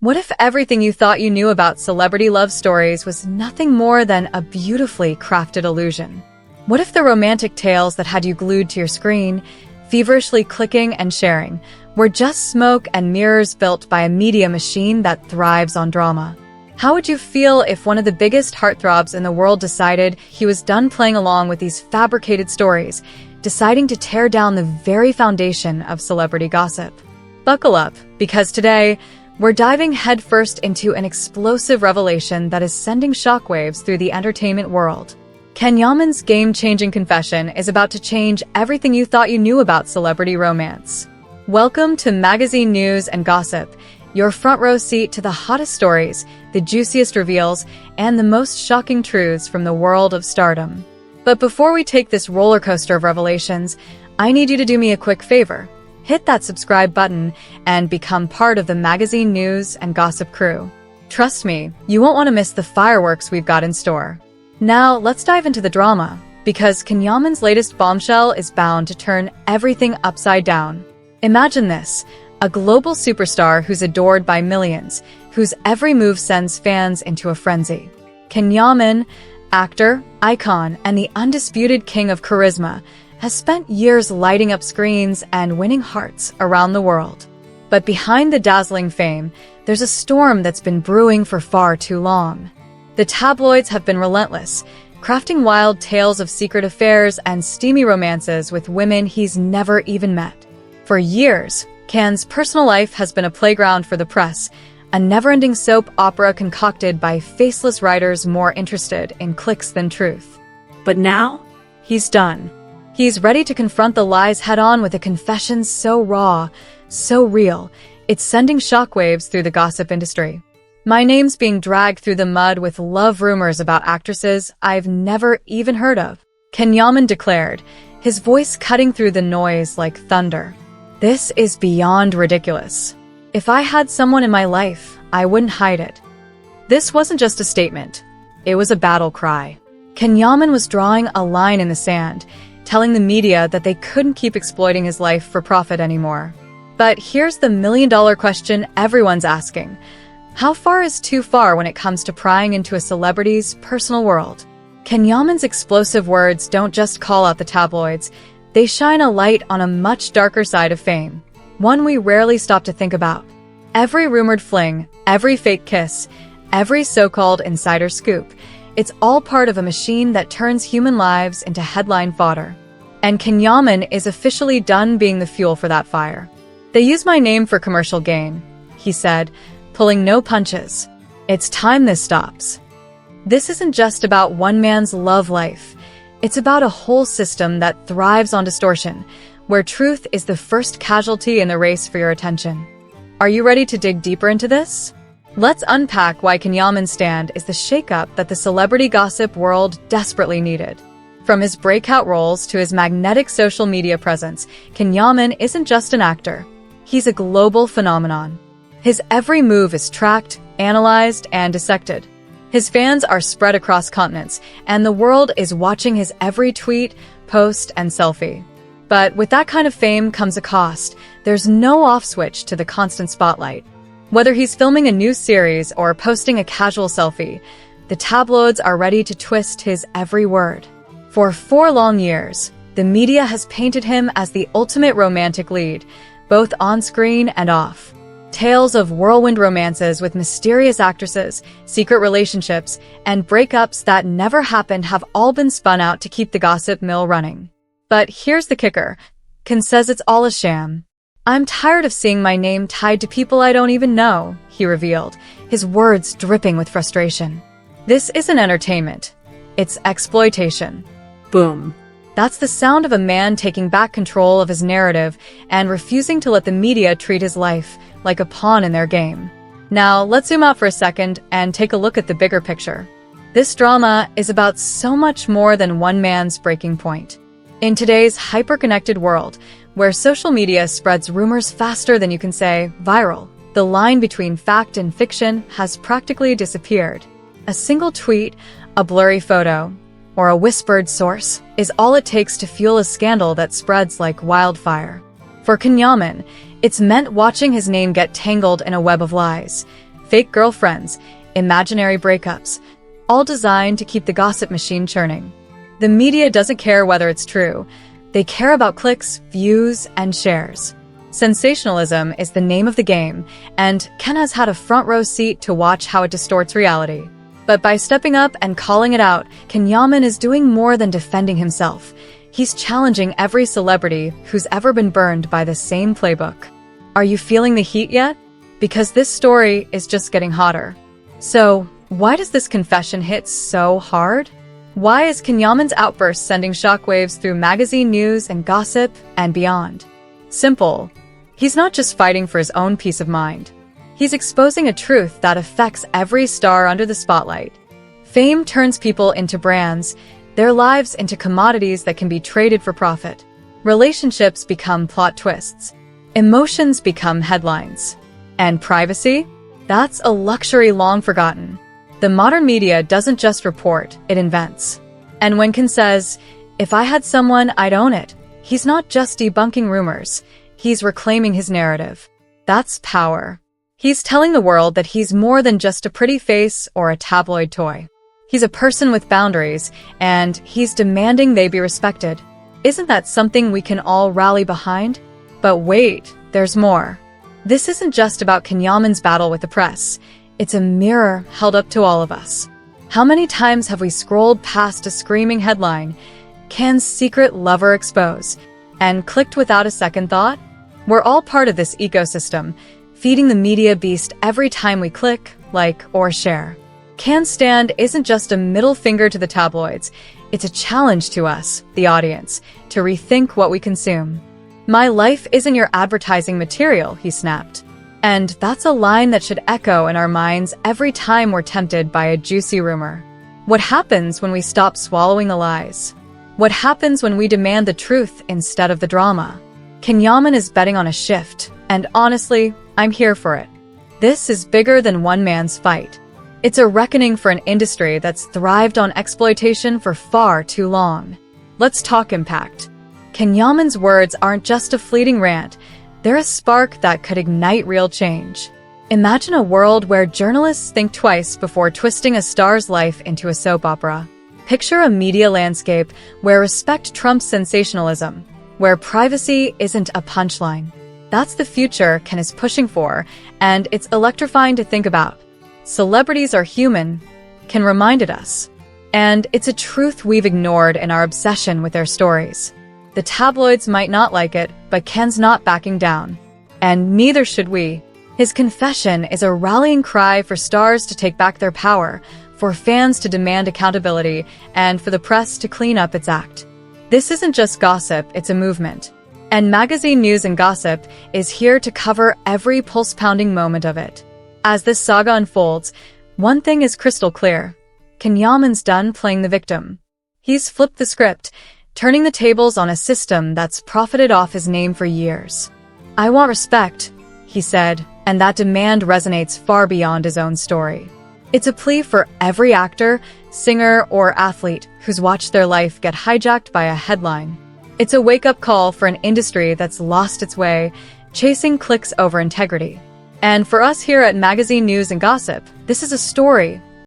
What if everything you thought you knew about celebrity love stories was nothing more than a beautifully crafted illusion? What if the romantic tales that had you glued to your screen, feverishly clicking and sharing, were just smoke and mirrors built by a media machine that thrives on drama? How would you feel if one of the biggest heartthrobs in the world decided he was done playing along with these fabricated stories, deciding to tear down the very foundation of celebrity gossip? Buckle up, because today, we're diving headfirst into an explosive revelation that is sending shockwaves through the entertainment world. Kenyammen's game-changing confession is about to change everything you thought you knew about celebrity romance. Welcome to Magazine News and Gossip, your front row seat to the hottest stories, the juiciest reveals, and the most shocking truths from the world of stardom. But before we take this roller coaster of revelations, I need you to do me a quick favor. Hit that subscribe button and become part of the Magazine News and Gossip crew. Trust me, you won't want to miss the fireworks we've got in store. Now, let's dive into the drama, because Kenyammen's latest bombshell is bound to turn everything upside down. Imagine this, a global superstar who's adored by millions, whose every move sends fans into a frenzy. Kenyammen, actor, icon, and the undisputed king of charisma, has spent years lighting up screens and winning hearts around the world. But behind the dazzling fame, there's a storm that's been brewing for far too long. The tabloids have been relentless, crafting wild tales of secret affairs and steamy romances with women he's never even met. For years, Ken's personal life has been a playground for the press, a never-ending soap opera concocted by faceless writers more interested in clicks than truth. But now, he's done. He's ready to confront the lies head-on with a confession so raw, so real, it's sending shockwaves through the gossip industry. My name's being dragged through the mud with love rumors about actresses I've never even heard of, Kenyammen declared, his voice cutting through the noise like thunder. This is beyond ridiculous. If I had someone in my life, I wouldn't hide it. This wasn't just a statement. It was a battle cry. Kenyammen was drawing a line in the sand, telling the media that they couldn't keep exploiting his life for profit anymore. But here's the million-dollar question everyone's asking. How far is too far when it comes to prying into a celebrity's personal world? Kenyammen's explosive words don't just call out the tabloids, they shine a light on a much darker side of fame, one we rarely stop to think about. Every rumored fling, every fake kiss, every so-called insider scoop, it's all part of a machine that turns human lives into headline fodder. And Kenyammen is officially done being the fuel for that fire. They use my name for commercial gain, he said, pulling no punches. It's time this stops. This isn't just about one man's love life. It's about a whole system that thrives on distortion, where truth is the first casualty in the race for your attention. Are you ready to dig deeper into this? Let's unpack why Kenyammen's stand is the shakeup that the celebrity gossip world desperately needed. From his breakout roles to his magnetic social media presence, Kenyammen isn't just an actor. He's a global phenomenon. His every move is tracked, analyzed, and dissected. His fans are spread across continents, and the world is watching his every tweet, post, and selfie. But with that kind of fame comes a cost. There's no off switch to the constant spotlight. Whether he's filming a new series or posting a casual selfie, the tabloids are ready to twist his every word. For 4 long years, the media has painted him as the ultimate romantic lead, both on screen and off. Tales of whirlwind romances with mysterious actresses, secret relationships, and breakups that never happened have all been spun out to keep the gossip mill running. But here's the kicker. Ken says it's all a sham. I'm tired of seeing my name tied to people I don't even know, he revealed, his words dripping with frustration. This isn't entertainment. It's exploitation. Boom. That's the sound of a man taking back control of his narrative and refusing to let the media treat his life like a pawn in their game. Now, let's zoom out for a second and take a look at the bigger picture. This drama is about so much more than one man's breaking point. In today's hyper-connected world, where social media spreads rumors faster than you can say viral, the line between fact and fiction has practically disappeared. A single tweet, a blurry photo, or a whispered source is all it takes to fuel a scandal that spreads like wildfire. For Kenyammen, it's meant watching his name get tangled in a web of lies, fake girlfriends, imaginary breakups, all designed to keep the gossip machine churning. The media doesn't care whether it's true. They care about clicks, views, and shares. Sensationalism is the name of the game, and Ken has had a front row seat to watch how it distorts reality. But by stepping up and calling it out, Kenyammen is doing more than defending himself. He's challenging every celebrity who's ever been burned by the same playbook. Are you feeling the heat yet? Because this story is just getting hotter. So, why does this confession hit so hard? Why is Kenyammen's outburst sending shockwaves through magazine news and gossip and beyond? Simple. He's not just fighting for his own peace of mind. He's exposing a truth that affects every star under the spotlight. Fame turns people into brands, their lives into commodities that can be traded for profit. Relationships become plot twists. Emotions become headlines. And privacy? That's a luxury long forgotten. The modern media doesn't just report, it invents. And when Ken says, "If I had someone, I'd own it," he's not just debunking rumors, he's reclaiming his narrative. That's power. He's telling the world that he's more than just a pretty face or a tabloid toy. He's a person with boundaries, and he's demanding they be respected. Isn't that something we can all rally behind? But wait, there's more. This isn't just about Kenyammen's battle with the press. It's a mirror held up to all of us. How many times have we scrolled past a screaming headline, "Ken's secret lover exposed," and clicked without a second thought? We're all part of this ecosystem, feeding the media beast every time we click, like, or share. Ken's stand isn't just a middle finger to the tabloids, it's a challenge to us, the audience, to rethink what we consume. "My life isn't your advertising material," he snapped. And that's a line that should echo in our minds every time we're tempted by a juicy rumor. What happens when we stop swallowing the lies? What happens when we demand the truth instead of the drama? Kenyammen is betting on a shift, and honestly, I'm here for it. This is bigger than one man's fight. It's a reckoning for an industry that's thrived on exploitation for far too long. Let's talk impact. Kenyammen's words aren't just a fleeting rant, they're a spark that could ignite real change. Imagine a world where journalists think twice before twisting a star's life into a soap opera. Picture a media landscape where respect trumps sensationalism, where privacy isn't a punchline. That's the future Ken is pushing for, and it's electrifying to think about. Celebrities are human, Ken reminded us. And it's a truth we've ignored in our obsession with their stories. The tabloids might not like it, but Ken's not backing down. And neither should we. His confession is a rallying cry for stars to take back their power, for fans to demand accountability, and for the press to clean up its act. This isn't just gossip, it's a movement. And Magazine News and Gossip is here to cover every pulse-pounding moment of it. As this saga unfolds, one thing is crystal clear. Kenyammen's done playing the victim. He's flipped the script, turning the tables on a system that's profited off his name for years. "I want respect," he said, and that demand resonates far beyond his own story. It's a plea for every actor, singer, or athlete who's watched their life get hijacked by a headline. It's a wake-up call for an industry that's lost its way, chasing clicks over integrity. And for us here at Magazine News and Gossip, this is a story